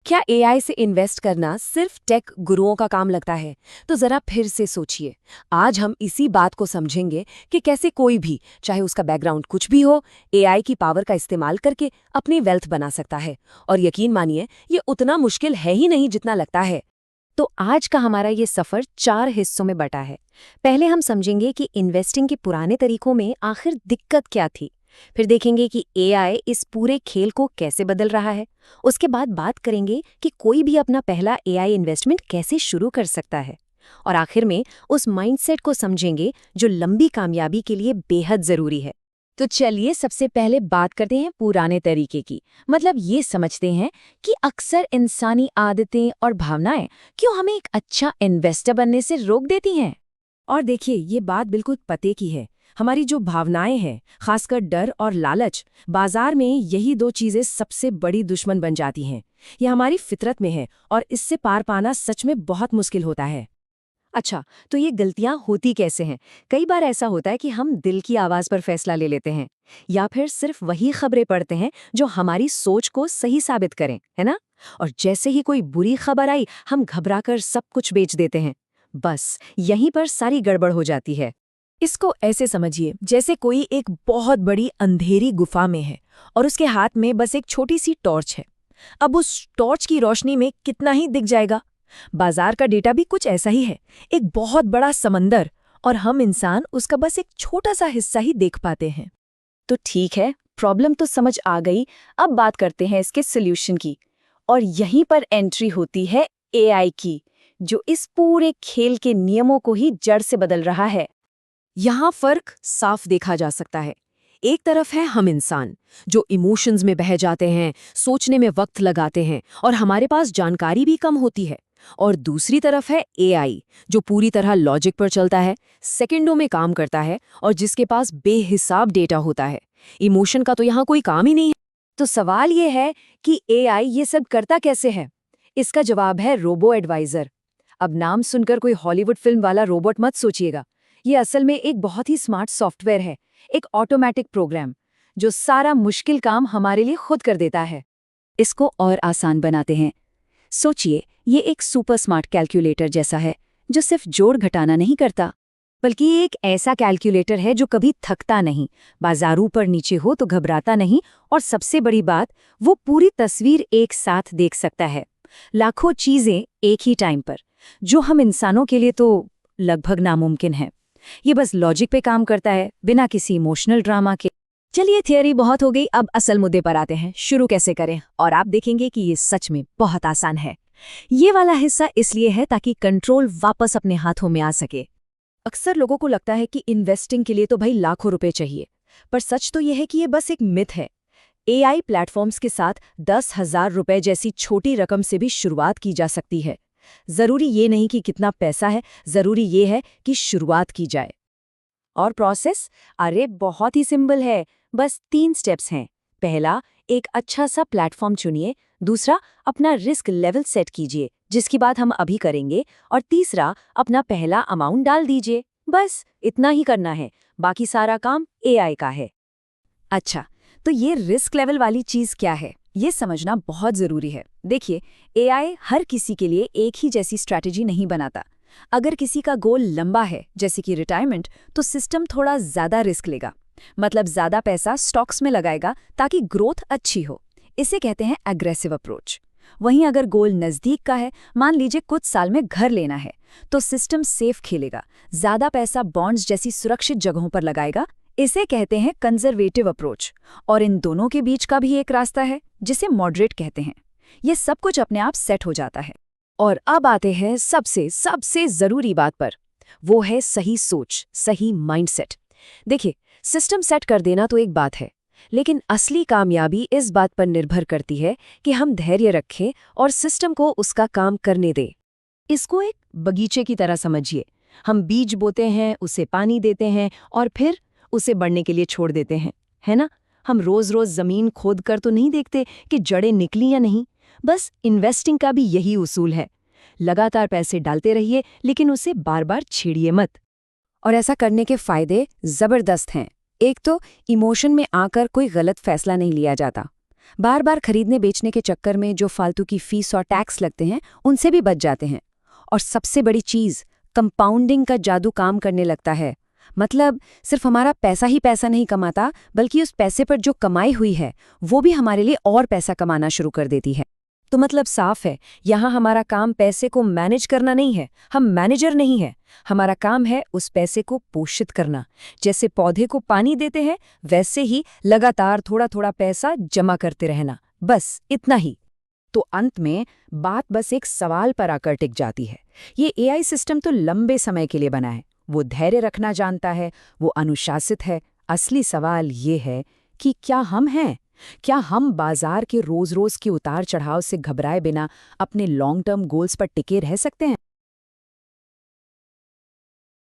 क्या एआई से इन्वेस्ट करना सिर्फ टेक गुरुओं का काम लगता है? तो जरा फिर से सोचिए। आज हम इसी बात को समझेंगे कि कैसे कोई भी, चाहे उसका बैकग्राउंड कुछ भी हो, एआई की पावर का इस्तेमाल करके अपनी वेल्थ बना सकता है। और यकीन मानिए, ये उतना मुश्किल है ही नहीं जितना लगता है। तो आज का हमारा ये सफ़र 4 हिस्सों में बटा है। पहले हम समझेंगे कि इन्वेस्टिंग के पुराने तरीकों में आखिर दिक्कत क्या थी। फिर देखेंगे कि एआई इस पूरे खेल को कैसे बदल रहा है। उसके बाद बात करेंगे कि कोई भी अपना पहला एआई इन्वेस्टमेंट कैसे शुरू कर सकता है। और आखिर में उस माइंडसेट को समझेंगे जो लंबी कामयाबी के लिए बेहद ज़रूरी है। तो चलिए सबसे पहले बात करते हैं पुराने तरीके की। मतलब ये समझते हैं कि अक्सर इंसानी आदतें और भावनाएं क्यों हमें एक अच्छा इन्वेस्टर बनने से रोक देती हैं। और देखिए, ये बात बिल्कुल पते की है। हमारी जो भावनाएं हैं, खासकर डर और लालच, बाजार में यही दो चीजें सबसे बड़ी दुश्मन बन जाती हैं। ये हमारी फितरत में है और इससे पार पाना सच में बहुत मुश्किल होता है। अच्छा, तो ये गलतियां होती कैसे हैं? कई बार ऐसा होता है कि हम दिल की आवाज पर फैसला ले लेते हैं या फिर सिर्फ वही खबरें पढ़ते हैं जो हमारी सोच को सही साबित करें, है ना? और जैसे ही कोई बुरी खबर आई, हम घबराकर सब कुछ बेच देते हैं। बस यहीं पर सारी गड़बड़ हो जाती है। इसको ऐसे समझिए, जैसे कोई एक बहुत बड़ी अंधेरी गुफा में है और उसके हाथ में बस एक छोटी सी टॉर्च है। अब उस टॉर्च की रोशनी में कितना ही दिख जाएगा। बाजार का डेटा भी कुछ ऐसा ही है, एक बहुत बड़ा समंदर, और हम इंसान उसका बस एक छोटा सा हिस्सा ही देख पाते हैं। तो ठीक है, प्रॉब्लम तो समझ आ गई। अब बात करते हैं इसके सोल्यूशन की। और यहीं पर एंट्री होती है एआई की, जो इस पूरे खेल के नियमों को ही जड़ से बदल रहा है। यहाँ फर्क साफ देखा जा सकता है। एक तरफ है हम इंसान, जो इमोशंस में बह जाते हैं, सोचने में वक्त लगाते हैं और हमारे पास जानकारी भी कम होती है। और दूसरी तरफ है एआई, जो पूरी तरह लॉजिक पर चलता है, सेकंडों में काम करता है और जिसके पास बेहिसाब डेटा होता है। इमोशन का तो यहाँ कोई काम ही नहीं है। तो सवाल ये है कि एआई ये सब करता कैसे है? इसका जवाब है रोबो एडवाइजर। अब नाम सुनकर कोई हॉलीवुड फिल्म वाला रोबोट मत सोचिएगा। ये असल में एक बहुत ही स्मार्ट सॉफ्टवेयर है, एक ऑटोमेटिक प्रोग्राम जो सारा मुश्किल काम हमारे लिए खुद कर देता है। इसको और आसान बनाते हैं। सोचिए, ये एक सुपर स्मार्ट कैलकुलेटर जैसा है, जो सिर्फ जोड़ घटाना नहीं करता, बल्कि ये एक ऐसा कैलकुलेटर है जो कभी थकता नहीं, बाजार ऊपर नीचे हो तो घबराता नहीं, और सबसे बड़ी बात, वो पूरी तस्वीर एक साथ देख सकता है, लाखों चीजें एक ही टाइम पर, जो हम इंसानों के लिए तो लगभग नामुमकिन है। ये बस लॉजिक पे काम करता है, बिना किसी इमोशनल ड्रामा के। चलिए, थियरी बहुत हो गई, अब असल मुद्दे पर आते हैं। शुरू कैसे करें? और आप देखेंगे कि ये सच में बहुत आसान है। ये वाला हिस्सा इसलिए है ताकि कंट्रोल वापस अपने हाथों में आ सके। अक्सर लोगों को लगता है कि इन्वेस्टिंग के लिए तो भाई लाखों रुपए चाहिए, पर सच तो ये है कि ये बस एक मिथ है। एआई प्लेटफॉर्म्स के साथ 10,000 रुपए जैसी छोटी रकम से भी शुरुआत की जा सकती है। जरूरी ये नहीं कि कितना पैसा है, जरूरी ये है कि शुरुआत की जाए। और प्रोसेस? अरे बहुत ही सिंपल है, बस 3 स्टेप्स हैं। पहला, एक अच्छा सा प्लेटफॉर्म चुनिए। दूसरा, अपना रिस्क लेवल सेट कीजिए, जिसकी बात हम अभी करेंगे। और तीसरा, अपना पहला अमाउंट डाल दीजिए। बस इतना ही करना है, बाकी सारा काम एआई का है। अच्छा, तो ये रिस्क लेवल वाली चीज़ क्या है, ये समझना बहुत ज़रूरी है। देखिए, एआई हर किसी के लिए एक ही जैसी स्ट्रैटेजी नहीं बनाता। अगर किसी का गोल लंबा है, जैसे कि रिटायरमेंट, तो सिस्टम थोड़ा ज़्यादा रिस्क लेगा, मतलब ज़्यादा पैसा स्टॉक्स में लगाएगा ताकि ग्रोथ अच्छी हो। इसे कहते हैं एग्रेसिव अप्रोच। वहीं अगर गोल नज़दीक का है, मान लीजिए कुछ साल में घर लेना है, तो सिस्टम सेफ खेलेगा, ज़्यादा पैसा बॉन्ड्स जैसी सुरक्षित जगहों पर लगाएगा। इसे कहते हैं कंजर्वेटिव अप्रोच। और इन दोनों के बीच का भी एक रास्ता है, जिसे मॉडरेट कहते हैं। ये सब कुछ अपने आप सेट हो जाता है। और अब आते हैं सबसे सबसे ज़रूरी बात पर, वो है सही सोच, सही माइंडसेट। देखिए, सिस्टम सेट कर देना तो एक बात है, लेकिन असली कामयाबी इस बात पर निर्भर करती है कि हम धैर्य रखें और सिस्टम को उसका काम करने दें। इसको एक बगीचे की तरह समझिए। हम बीज बोते हैं, उसे पानी देते हैं और फिर उसे बढ़ने के लिए छोड़ देते हैं, है ना? हम रोज़-रोज़ ज़मीन खोद कर तो नहीं देखते कि जड़ें निकली या नहीं। बस इन्वेस्टिंग का भी यही उसूल है। लगातार पैसे डालते रहिए, लेकिन उसे बार-बार छेड़िए मत। और ऐसा करने के फायदे ज़बरदस्त हैं। एक तो इमोशन में आकर कोई गलत फैसला नहीं लिया जाता। बार बार खरीदने बेचने के चक्कर में जो फालतू की फीस और टैक्स लगते हैं उनसे भी बच जाते हैं। और सबसे बड़ी चीज़, कंपाउंडिंग का जादू काम करने लगता है। मतलब सिर्फ हमारा पैसा ही पैसा नहीं कमाता, बल्कि उस पैसे पर जो कमाई हुई है वो भी हमारे लिए और पैसा कमाना शुरू कर देती है। तो मतलब साफ है, यहाँ हमारा काम पैसे को मैनेज करना नहीं है, हम मैनेजर नहीं है। हमारा काम है उस पैसे को पोषित करना। जैसे पौधे को पानी देते हैं, वैसे ही लगातार थोड़ा थोड़ा पैसा जमा करते रहना, बस इतना ही। तो अंत में बात बस एक सवाल पर आकर टिक जाती है। ये एआई सिस्टम तो लंबे समय के लिए बना है, वो धैर्य रखना जानता है, वो अनुशासित है। असली सवाल ये है कि क्या हम हैं? क्या हम बाजार के रोज रोज के उतार चढ़ाव से घबराए बिना अपने लॉन्ग टर्म गोल्स पर टिके रह सकते हैं?